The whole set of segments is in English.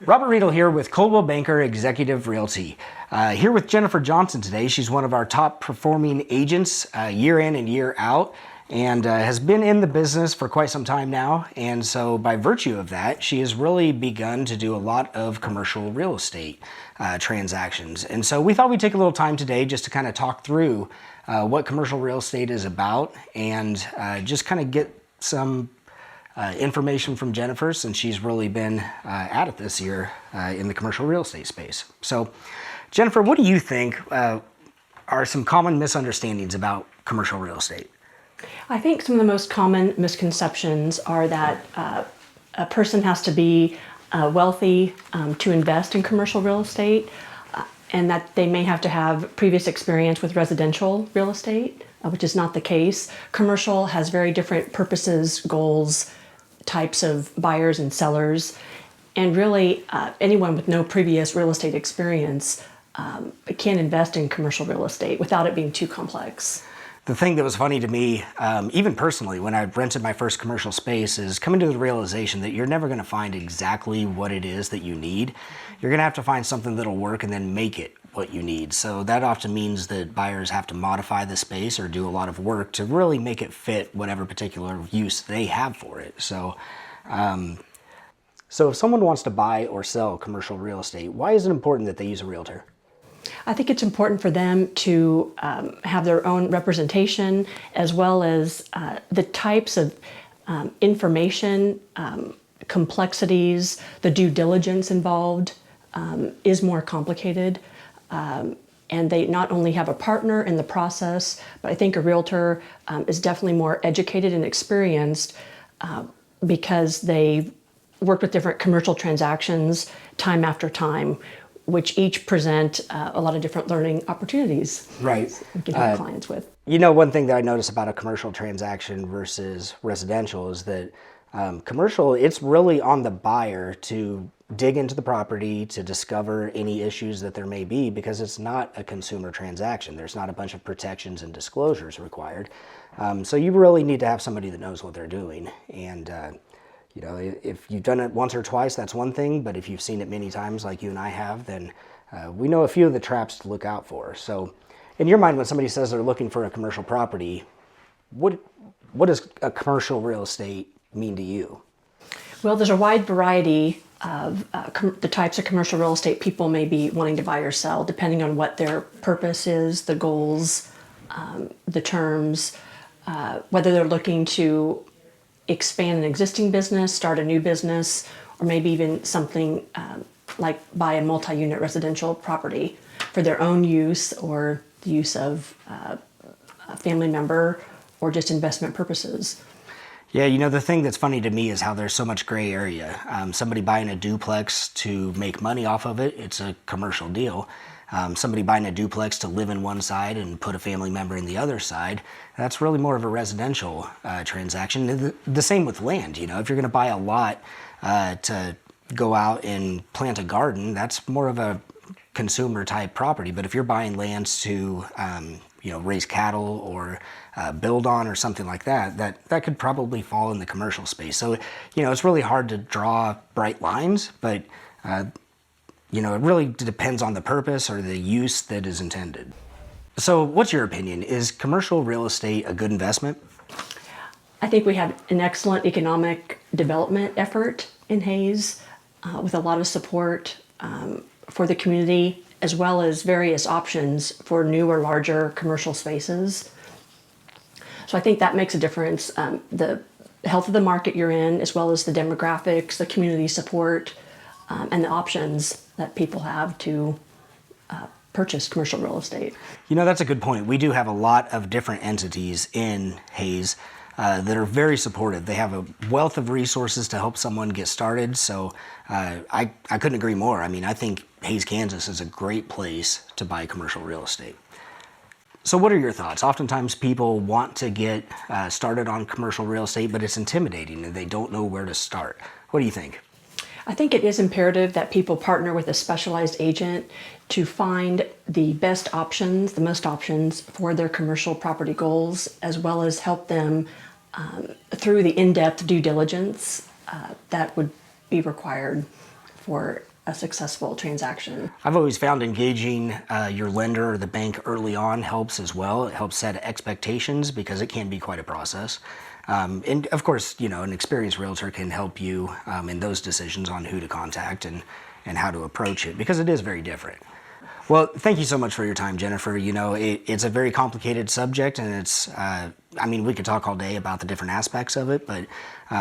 Robert Riedel here with Coldwell Banker Executive Realty. Here with Jennifer Johnson today. She's one of our top performing agents year in and year out, and has been in the business for quite some time now. And so by virtue of that, she has really begun to do a lot of commercial real estate transactions. And so we thought we'd take a little time today just to kind of talk through what commercial real estate is about and just kind of get some information from Jennifer, since she's really been at it this year in the commercial real estate space. So Jennifer, what do you think are some common misunderstandings about commercial real estate? I think some of the most common misconceptions are that a person has to be wealthy to invest in commercial real estate, and that they may have to have previous experience with residential real estate, which is not the case. Commercial has very different purposes, goals, types of buyers and sellers, and really anyone with no previous real estate experience can invest in commercial real estate without it being too complex. The thing that was funny to me, even personally, when I rented my first commercial space, is coming to the realization that you're never going to find exactly what it is that you need. You're going to have to find something that'll work and then make it what you need. So that often means that buyers have to modify the space or do a lot of work to really make it fit whatever particular use they have for it. So if someone wants to buy or sell commercial real estate, why is it important that they use a realtor? I think it's important for them to have their own representation, as well as the types of information, complexities, the due diligence involved is more complicated. And they not only have a partner in the process, but I think a realtor is definitely more educated and experienced because they've worked with different commercial transactions time after time, which each present a lot of different learning opportunities. Right. We can help clients with. You know, one thing that I notice about a commercial transaction versus residential is that commercial, it's really on the buyer to dig into the property to discover any issues that there may be, because it's not a consumer transaction. There's not a bunch of protections and disclosures required. So you really need to have somebody that knows what they're doing. And you know, if you've done it once or twice, that's one thing, but if you've seen it many times like you and I have, then we know a few of the traps to look out for. So in your mind, when somebody says they're looking for a commercial property, what does a commercial real estate mean to you? Well, there's a wide variety of the types of commercial real estate people may be wanting to buy or sell, depending on what their purpose is, the goals, the terms, whether they're looking to expand an existing business, start a new business, or maybe even something like buy a multi-unit residential property for their own use or the use of a family member or just investment purposes. Yeah, you know, the thing that's funny to me is how there's so much gray area. Somebody buying a duplex to make money off of it, it's a commercial deal. Somebody buying a duplex to live in one side and put a family member in the other side, that's really more of a residential transaction. The same with land. You know, if you're going to buy a lot to go out and plant a garden, that's more of a consumer type property. But if you're buying lands to you know, raise cattle or build on or something like that, that could probably fall in the commercial space. So, you know, it's really hard to draw bright lines, but you know, it really depends on the purpose or the use that is intended. So what's your opinion? Is commercial real estate a good investment? I think we have an excellent economic development effort in Hayes with a lot of support for the community, as well as various options for new or larger commercial spaces. So I think that makes a difference. The health of the market you're in, as well as the demographics, the community support, and the options that people have to purchase commercial real estate. You know, that's a good point. We do have a lot of different entities in Hayes that are very supportive. They have a wealth of resources to help someone get started. So I couldn't agree more. I mean, I think Hayes, Kansas is a great place to buy commercial real estate. So what are your thoughts? Oftentimes people want to get started on commercial real estate, but it's intimidating and they don't know where to start. What do you think? I think it is imperative that people partner with a specialized agent to find the best options, the most options for their commercial property goals, as well as help them through the in-depth due diligence that would be required for a successful transaction. I've always found engaging your lender or the bank early on helps as well. It helps set expectations because it can be quite a process. And of course, you know, an experienced realtor can help you in those decisions on who to contact and how to approach it, because it is very different. Well, thank you so much for your time, Jennifer. You know, it's a very complicated subject, and it's, I mean, we could talk all day about the different aspects of it, but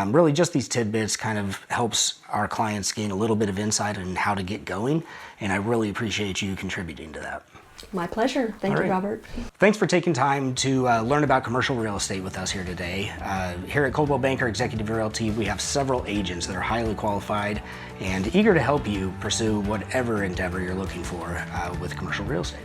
really just these tidbits kind of helps our clients gain a little bit of insight on how to get going, and I really appreciate you contributing to that. My pleasure. Thank you, Robert. Thanks for taking time to learn about commercial real estate with us here today. Here at Coldwell Banker Executive Realty, we have several agents that are highly qualified and eager to help you pursue whatever endeavor you're looking for with commercial real estate.